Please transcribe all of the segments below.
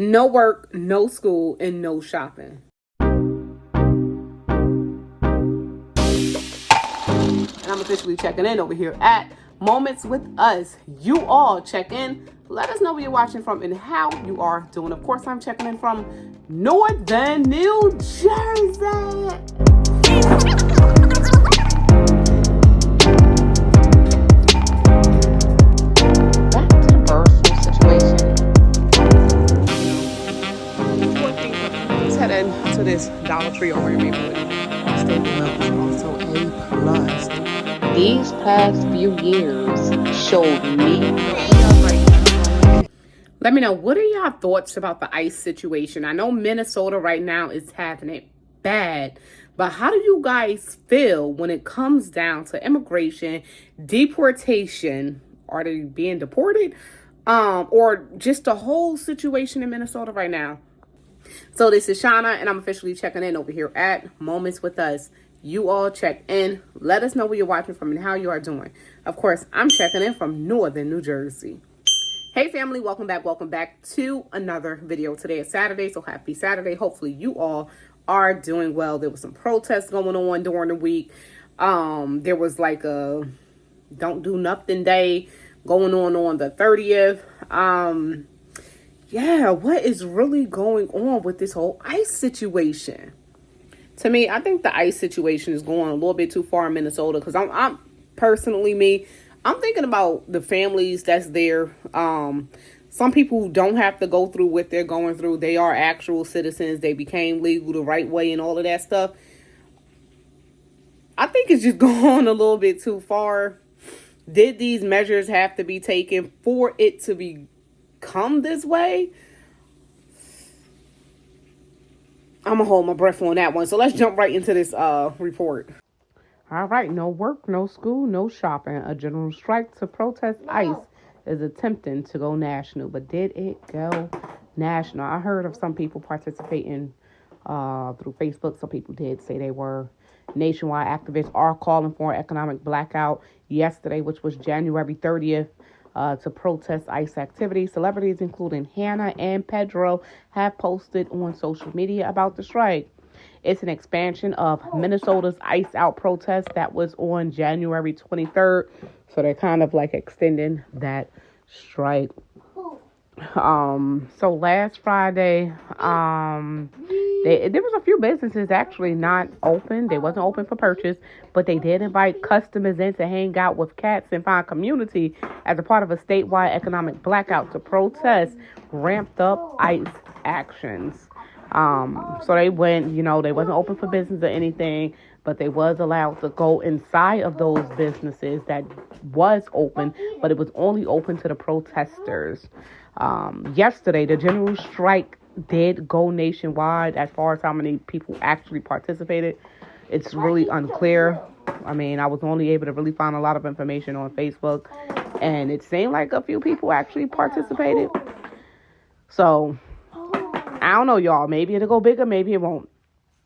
No work, no school, and no shopping. And I'm officially checking in over here at Moments with Us. You all check in. Let us know where you're watching from and how you are doing. Of course, I'm checking in from Northern New Jersey. To this Dollar Tree over in Maplewood. State is also A plus. These past few years showed me. Let me know, what are y'all thoughts about the ICE situation? I know Minnesota right now is having it bad, but how do you guys feel when it comes down to immigration, deportation? Are they being deported? Or just the whole situation in Minnesota right now? So this is Shauna, and I'm officially checking in over here at Moments with Us. You all check in. Let us know where you're watching from and how you are doing. Of course, I'm checking in from Northern New Jersey. Hey family, welcome back to another video. Today is Saturday, so happy Saturday. Hopefully you all are doing well. There was some protests going on during the week. There was like a don't do nothing day going on the 30th. Yeah, what is really going on with this whole ICE situation? To me, I think the ICE situation is going a little bit too far in Minnesota, because I'm personally I'm thinking about the families that's there. Some people who don't have to go through what they're going through. They are actual citizens. They became legal the right way and all of that stuff. I think it's just going a little bit too far. Did these measures have to be taken for it to become this way? I'm gonna hold my breath on that one. So let's jump right into this report. All right, no work, no school, no shopping. A general strike to protest ICE is attempting to go national, but did it go national? I heard of some people participating through Facebook. Some people did say they were. Nationwide activists are calling for an economic blackout yesterday, which was January 30th. To protest ICE activity. Celebrities including Hannah and Pedro have posted on social media about the strike. It's an expansion of Minnesota's ICE out protest that was on January 23rd. So they're kind of like extending that strike. So last Friday, there was a few businesses actually not open. They wasn't open for purchase, but they did invite customers in to hang out with cats and find community as a part of a statewide economic blackout to protest ramped up ICE actions. So they went, they wasn't open for business or anything, but they was allowed to go inside of those businesses that was open, but it was only open to the protesters. Yesterday, the general strike did go nationwide. As far as how many people actually participated, it's really unclear. I mean, I was only able to really find a lot of information on Facebook, and it seemed like a few people actually participated. So, I don't know, y'all. Maybe it'll go bigger, maybe it won't.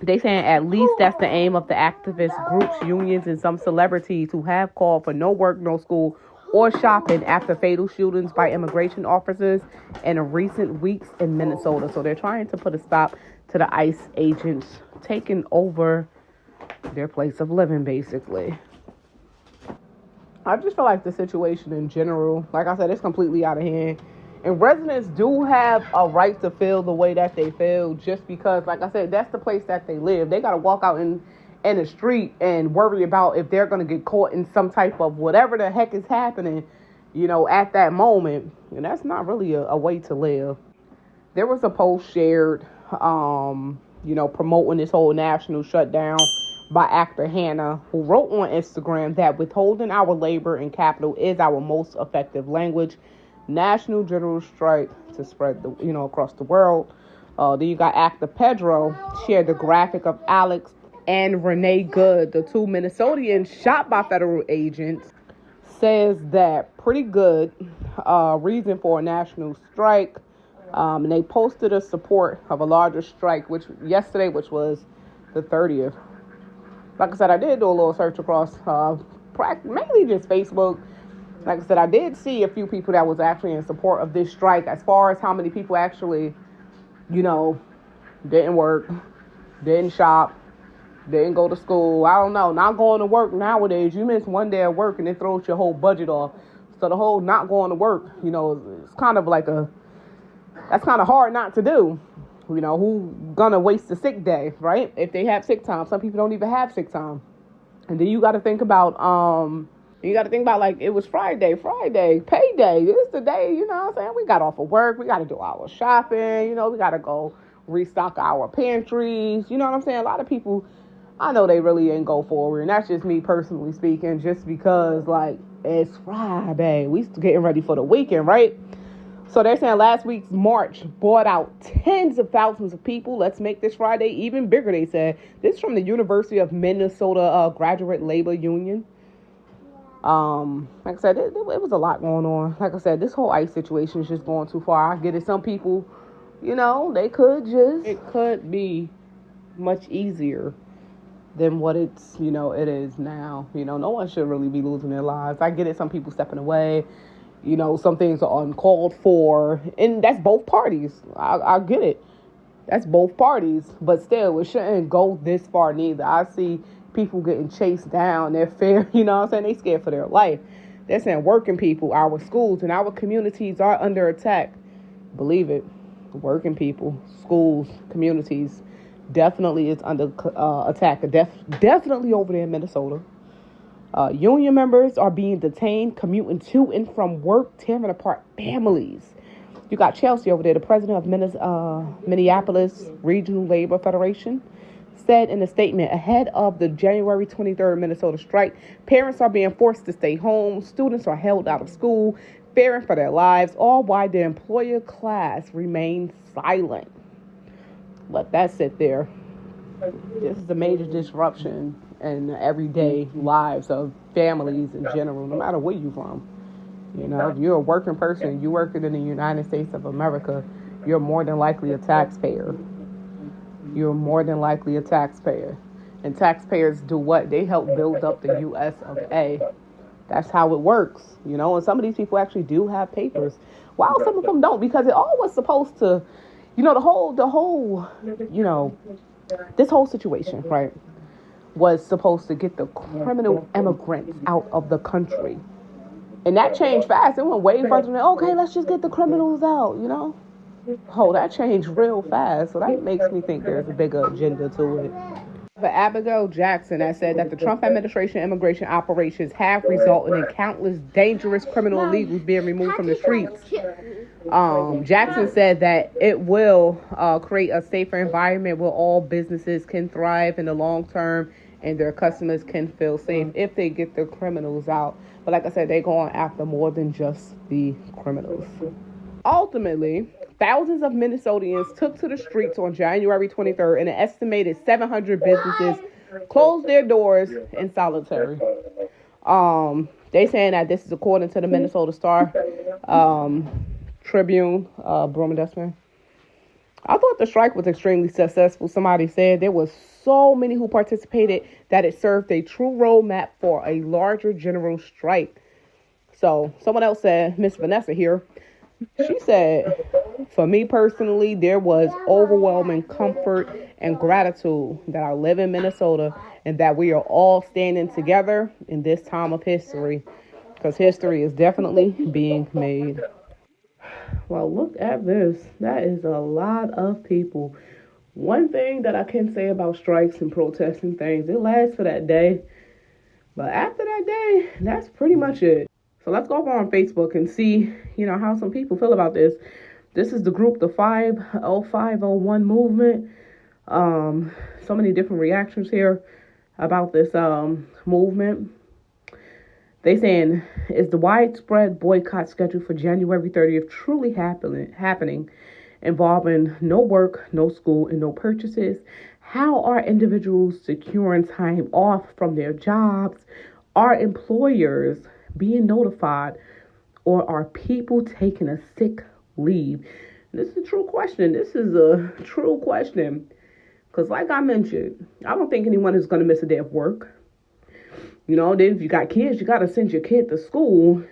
They saying at least that's the aim of the activist groups, unions, and some celebrities who have called for no work, no school, or shopping after fatal shootings by immigration officers in recent weeks in Minnesota. So they're trying to put a stop to the ICE agents taking over their place of living, basically. I just feel like the situation in general, like I said, it's completely out of hand. And residents do have a right to feel the way that they feel, just because, like I said, that's the place that they live. They got to walk out in the street and worry about if they're going to get caught in some type of whatever the heck is happening, at that moment. And that's not really a way to live. There was a post shared, promoting this whole national shutdown by actor Hannah, who wrote on Instagram that withholding our labor and capital is our most effective language. National general strike to spread across the world. Then you got actor Pedro shared the graphic of Alex and Renee Good, the two Minnesotians shot by federal agents. Says that pretty good reason for a national strike. And they posted a support of a larger strike, which was the 30th. Like I said, I did do a little search across mainly just Facebook. Like I said, I did see a few people that was actually in support of this strike. As far as how many people actually you know, didn't work, didn't shop, didn't go to school. I don't know. Not going to work nowadays, you miss one day at work and it throws your whole budget off. So the whole not going to work, it's kind of that's kind of hard not to do. Who gonna waste a sick day, right? If they have sick time. Some people don't even have sick time. And then you got to think about, like, it was Friday, payday. It's the day, what I'm saying? We got off of work. We got to do our shopping. We got to go restock our pantries. You know what I'm saying? A lot of people, I know they really ain't go forward. And that's just me personally speaking, just because, like, it's Friday. We getting ready for the weekend, right? So they're saying last week's march brought out tens of thousands of people. Let's make this Friday even bigger, they said. This is from the University of Minnesota Graduate Labor Union. Like I said, it was a lot going on. Like I said, this whole ICE situation is just going too far. I get it. Some people, it could be much easier than what it is now. No one should really be losing their lives. I get it. Some people stepping away. Some things are uncalled for, and that's both parties. I get it. That's both parties, but still, it shouldn't go this far neither. I see people getting chased down. They're fair, They scared for their life. They're saying working people, our schools and our communities are under attack. Believe it. Working people, schools, communities definitely is under attack. Definitely over there in Minnesota. Union members are being detained, commuting to and from work, tearing apart families. You got Chelsea over there, the president of Minneapolis Regional Labor Federation, said in a statement ahead of the January 23rd Minnesota strike, parents are being forced to stay home, students are held out of school, fearing for their lives, all while the employer class remains silent. Let that sit there. This is a major disruption in the everyday lives of families in general, no matter where you're from. If you're a working person, you're working in the United States of America, you're more than likely a taxpayer. And taxpayers do what? They help build up the U.S. of A. That's how it works, and some of these people actually do have papers, while some of them don't, because it all was supposed to, this whole situation, right, was supposed to get the criminal immigrants out of the country. And that changed fast. It went way further than, okay, let's just get the criminals out, Oh, that changed real fast. So that makes me think there's a bigger agenda to it. But Abigail Jackson has said that the Trump administration immigration operations have resulted in countless dangerous criminal illegals being removed from the streets. Jackson said that it will create a safer environment where all businesses can thrive in the long term and their customers can feel safe if they get the criminals out. But like I said, they're going after more than just the criminals. Ultimately, thousands of Minnesotans took to the streets on January 23rd, and an estimated 700 businesses closed their doors in solidarity. They saying that this is according to the Minnesota Star Tribune, Broman Dustman. I thought the strike was extremely successful. Somebody said there was so many who participated that it served a true roadmap for a larger general strike. So someone else said, Miss Vanessa here, she said, for me personally, there was overwhelming comfort and gratitude that I live in Minnesota and that we are all standing together in this time of history, because history is definitely being made. Well, look at this. That is a lot of people. One thing that I can say about strikes and protesting things, it lasts for that day. But after that day, that's pretty much it. So let's go over on Facebook and see, how some people feel about this. This is the group, the 50501 movement. So many different reactions here about this movement. They saying, is the widespread boycott scheduled for January 30th truly happening, involving no work, no school, and no purchases? How are individuals securing time off from their jobs? Are employers being notified, or are people taking a sick leave? This is a true question. Because like I mentioned, I don't think anyone is going to miss a day of work. Then if you got kids, you got to send your kid to school,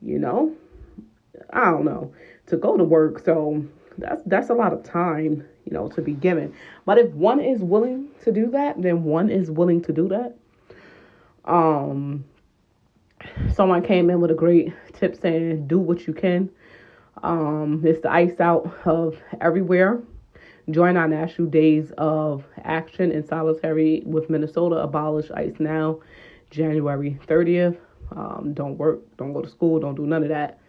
I don't know, to go to work. So that's a lot of time, to be given. But if one is willing to do that, then one is willing to do that. Someone came in with a great tip saying, do what you can. It's the ice out of everywhere. Join our national days of action in solidarity with Minnesota. Abolish ICE now, January 30th. Don't work, don't go to school, don't do none of that.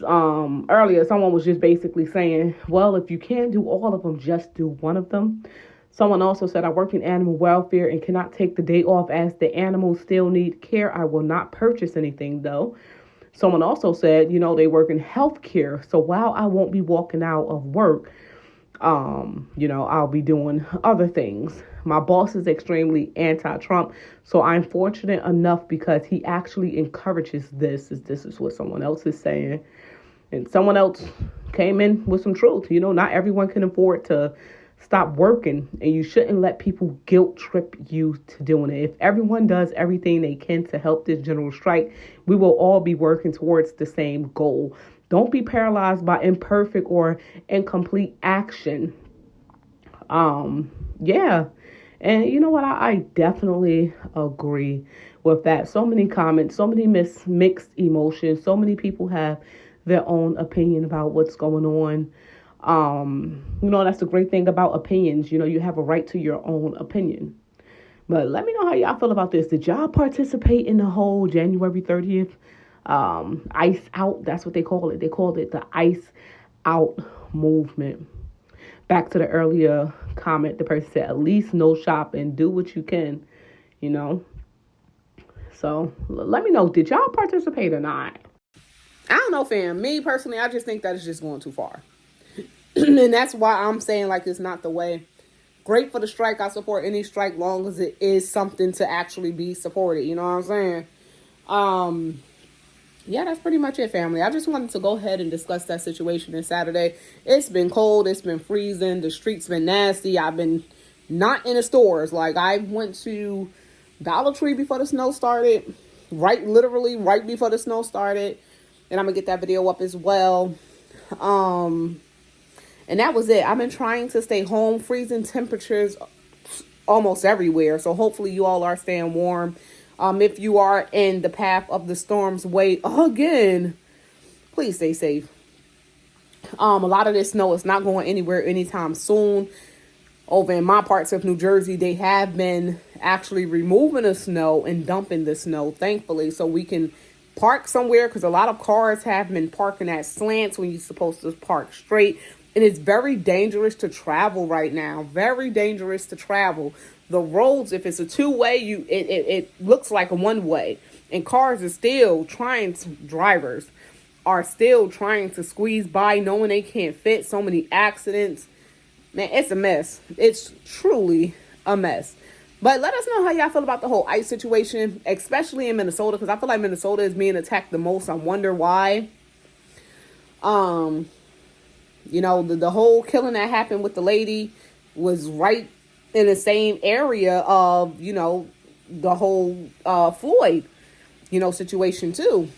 Earlier, someone was just basically saying, well, if you can't do all of them, just do one of them. Someone also said, I work in animal welfare and cannot take the day off as the animals still need care. I will not purchase anything, though. Someone also said, they work in healthcare. So while I won't be walking out of work, I'll be doing other things. My boss is extremely anti-Trump, so I'm fortunate enough because he actually encourages this. This is what someone else is saying. And someone else came in with some truth. Not everyone can afford to stop working, and you shouldn't let people guilt trip you to doing it. If everyone does everything they can to help this general strike, we will all be working towards the same goal. Don't be paralyzed by imperfect or incomplete action. Yeah. And you know what? I definitely agree with that. So many comments, so many mixed emotions. So many people have their own opinion about what's going on. That's the great thing about opinions. You have a right to your own opinion. But let me know how y'all feel about this. Did y'all participate in the whole January 30th ice out? That's what they call it. They called it the ice out movement. Back to the earlier comment, the person said, at least no shopping, do what you can, So let me know, did y'all participate or not? I don't know, fam. Me personally, I just think that it's just going too far. And that's why I'm saying, it's not the way. Great for the strike. I support any strike long as it is something to actually be supported. You know what I'm saying? Yeah, that's pretty much it, family. I just wanted to go ahead and discuss that situation this Saturday. It's been cold. It's been freezing. The streets been nasty. I've been not in the stores. I went to Dollar Tree before the snow started. Literally right before the snow started. And I'm going to get that video up as well. And that was it. I've been trying to stay home. Freezing temperatures almost everywhere. So hopefully you all are staying warm. If you are in the path of the storm's way again, please stay safe. A lot of this snow is not going anywhere anytime soon. Over in my parts of New Jersey, they have been actually removing the snow and dumping the snow, thankfully, so we can park somewhere, because a lot of cars have been parking at slants when you're supposed to park straight. And it's very dangerous to travel right now. Very dangerous to travel. The roads, if it's a two-way, it looks like a one-way. And drivers are still trying to squeeze by, knowing they can't fit. So many accidents. Man, it's a mess. It's truly a mess. But let us know how y'all feel about the whole ICE situation, especially in Minnesota, because I feel like Minnesota is being attacked the most. I wonder why. The whole killing that happened with the lady was right in the same area of, the whole Floyd, situation too.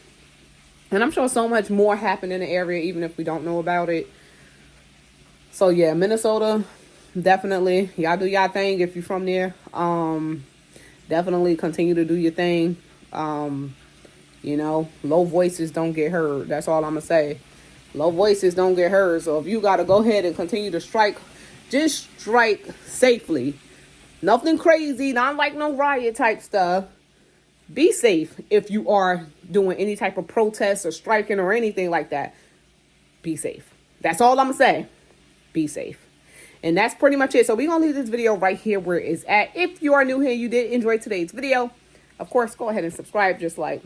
And I'm sure so much more happened in the area, even if we don't know about it. So yeah, Minnesota, definitely, y'all do y'all thing if you're from there. Definitely continue to do your thing. Low voices don't get heard. That's all I'm gonna say. Low voices don't get heard. So if you got to go ahead and continue to strike, just strike safely. Nothing crazy, not like no riot type stuff. Be safe if you are doing any type of protest or striking or anything like that. Be safe. That's all I'm going to say. Be safe. And that's pretty much it. So we're going to leave this video right here where it's at. If you are new here, you did enjoy today's video, of course, go ahead and subscribe just like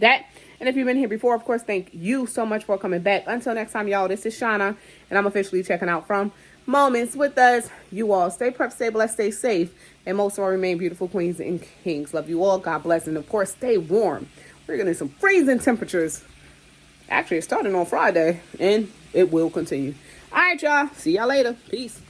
that. And if you've been here before, of course, thank you so much for coming back. Until next time, y'all, this is Shauna, and I'm officially checking out from Moments with Us. You all stay prepped, stay blessed, stay safe, and most of all, remain beautiful queens and kings. Love you all. God bless. And of course, stay warm. We're getting some freezing temperatures. Actually, it's starting on Friday, and it will continue. All right, y'all. See y'all later. Peace.